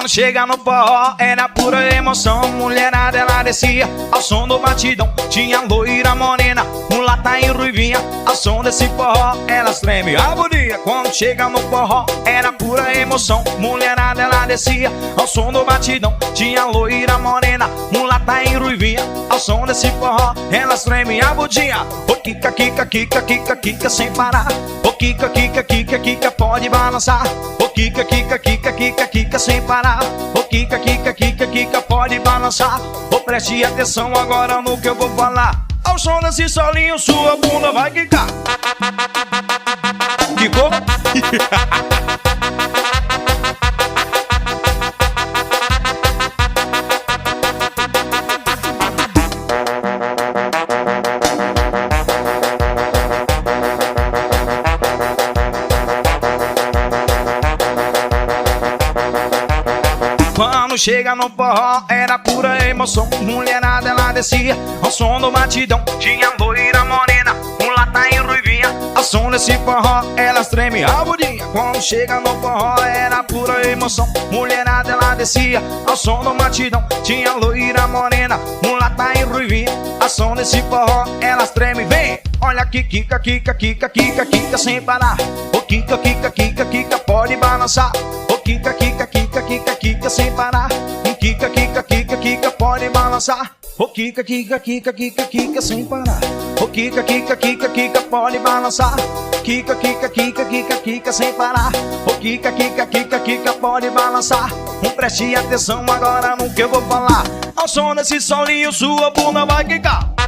chega no forró, era pura emoção. Mulherada ela descia ao som do batidão. Tinha loira morena, mulata e ruivinha. Ao som desse forró, elas tremem a bundinha. Quando chega no forró, era pura emoção. Mulherada ela descia ao som do batidão. Tinha loira morena, mulata e ruivinha. Ao som desse forró, elas tremem a bundinha. O kika, kika, kika, kika, kika sem parar. O kika, kika, kika, kika pode balançar. O kika, kika, kika, kika, kika sem parar. O kika, kika, kika, kika pode balançar. Oh, preste atenção agora no que eu vou falar. Ao som desse solinho sua bunda vai quicar. Quicou? Quando chega no forró, era pura emoção. Mulherada ela descia ao som do batidão. Tinha loira morena, mulata e ruivinha. Ao som desse forró, elas tremem a bundinha. Quando chega no forró, era pura emoção. Mulherada ela descia ao som do batidão. Tinha loira morena, mulata e ruivinha. Ao som desse forró, elas tremem, vem. Olha que kika, kika, kika, kika, kika sem parar. O kika, kika, kika, kika pode balançar. O kika, kika, kika, kika, kika sem parar. O kika, kika, kika, kika pode balançar. O kika, kika, kika, kika, kika sem parar. O kika, kika, kika, kika pode balançar. Kika, kika, kika, kika, kika sem parar. O kika, kika, kika, kika pode balançar. Preste atenção agora no que eu vou falar. Ao som desse solinho sua bunda vai quicar.